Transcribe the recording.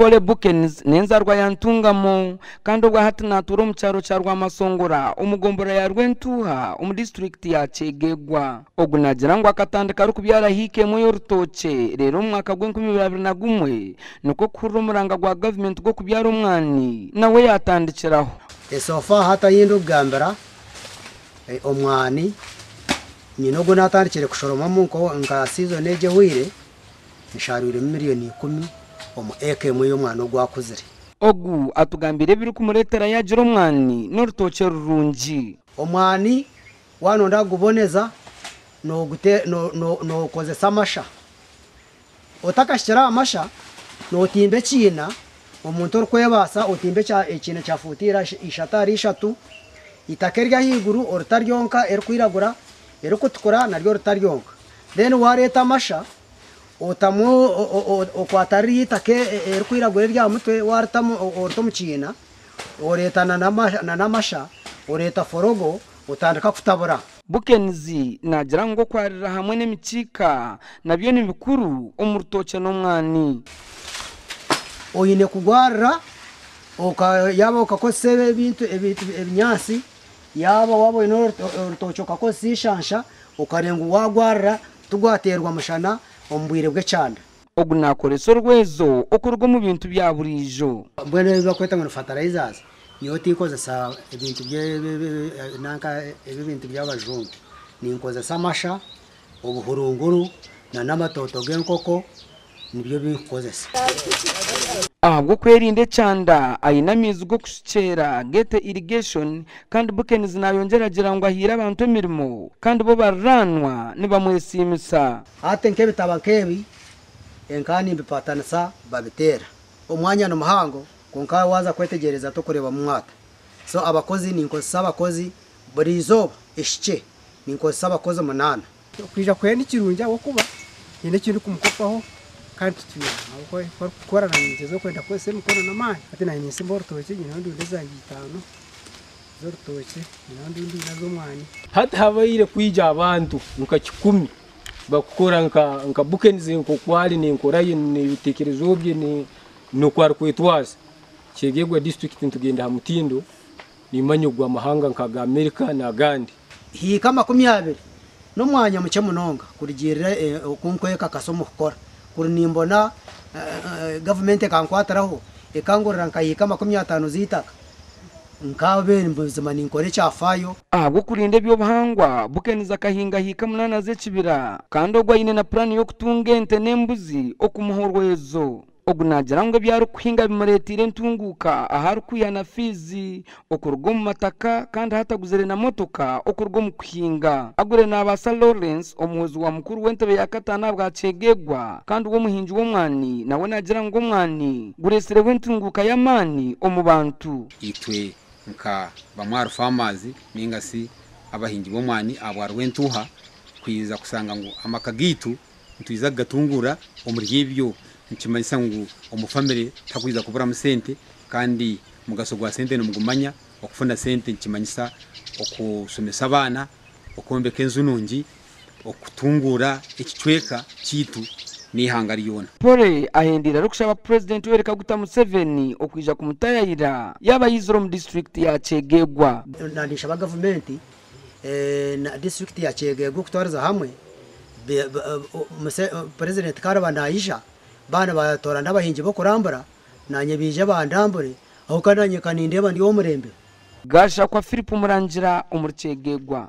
Pole Bukens nenzarwa yantungamo kandi ubwo hatinatura mu cyaro cya Rwamasongora umugombora ya Rwentuha mu district ya Cegegwa ogunagira ngo akatandika ari kubyara hike mu yorutoke rero mwaka gwe 2021 nuko kurumuranga gwa government go kubyara umwani nawe yatandikiraho esofa hata yindi ubwambara omwani nyinogo natandikire kushoroma munko nga season eje wire nisharure miliyoni 10 omu eke mu y'umwana gwakuzire ogu atugambire biri kumuretera yagira umwani n'urutoke rurungi omwani wano ndaguboneza no kozesa amasha otakashira amasha no timbe kina omuntu orukwebasa otimbe cha ekina cyafutira ishatari ishatu itakerya higuru orutaryonka erukwiragura erukutukura naryo rutaryonka then wareta amasha otamu okwatari itake erukwiragura rya mutwe wartamu orto mukina oretana namasha oreta forogo utandika kutabura Bukenzi nagira ngo kwarira hamwe n'imicika nabyo ni bikuru umurutoke n'umwani oyine kugwarra yaba ukakosebe ibintu ebinyasi yaba wabo ino urutoke ukakosishansha ukarenga wagwarra tugwaterwa amashana ombwire bwe cyane ogu nakoreso rwezo okurwa mu bintu bya burijo bwene bakweta ngo fertilizers niyo tikozesa ibintu nanka ibintu by'abajungu ninkozesa amasha ubuhurunguru na namatoto genkoko nibyo bikozesa ahubwo kwerinde cyanda ayinamizi go kushikera gete irrigation kandi Bukens nayongeragira ngo ahira abantu emirimo kandi bo baranwa nibamwesimisa ate nkebe tabankebi enkani bipatanisa babitera omwanya no muhango konka waza kwetegereza to kureba mu mwata so abakozi ninkozesa abakozi buri izoba ishike ninkozesa abakozi 8 kwija kwenda ikirunja wo kuba yende kintu kumukopaho kandi tutuye aho korana ngezo kwenda kwese mukora na manje ati na nyisi mbortoke nyina ndunde zangi 5 zortoke nyina ndunde nazo mwani hata habaire kwija abantu nka 10 bakukora nka Bukens nko kwali ni nkoraye ni bitekerezo bye ni no kwari kwetwaza Cegegwa district ntugenda hamutindo ni manyugwa mahanga nka America na Gandi hi kama 20 no mwanya muke munonga kurigirira kunkweka kasomo kukora kuri nimbona government kankwataraho ekangorera nkayika 50 zitaka nkabe mbuzima ninkore cyafayo ahubwo kurinde byo bahangwa Bukens akahinga hika munana z'ekibira kandi ogwa yine na plan yo kutunga ente nembuzi okumuhorwezo ogunagira ngo byaro kuhinga bimuretire ntunguka ahari kuyana fizi okurgo mu mataka kandi hataguzere na motoka okurgo mu kuhinga agure nabasa Lawrence omuhozi wa mukuru w'entebe ya katana bwa Cegegwa kandi uwo muhinji wo mwani nawe nagira ngo mwani guresere w'entunguka yamani omubantu itwe nka bamwaro farmers mingasi abahinji bo mwani abwarwentuha kwiza kusanga ngo amakagitu ntuiza gatungura omuribyo nchimanyisa ngo omufamily takwiza kubura musente kandi mugasogwa sente no mugumanya okufuna sente nchimanyisa okusomesa abana okombeka enzu nungi okutungura ekicweka kitu nihanga liyona Pole ahendira rukushaba president Yoweri Kaguta Museveni okwija kumutayira yaba yizoro mu district ya Cegegwa nandisha ba government na district ya Cegegwa kutwariza hamwe president Karabanda Aisha bana batora ndabahinje bo kurambura nanye bije bandambure aho kananye kanindeba ndi wo murembe gasha kwa Philip Murangira umurcegegwa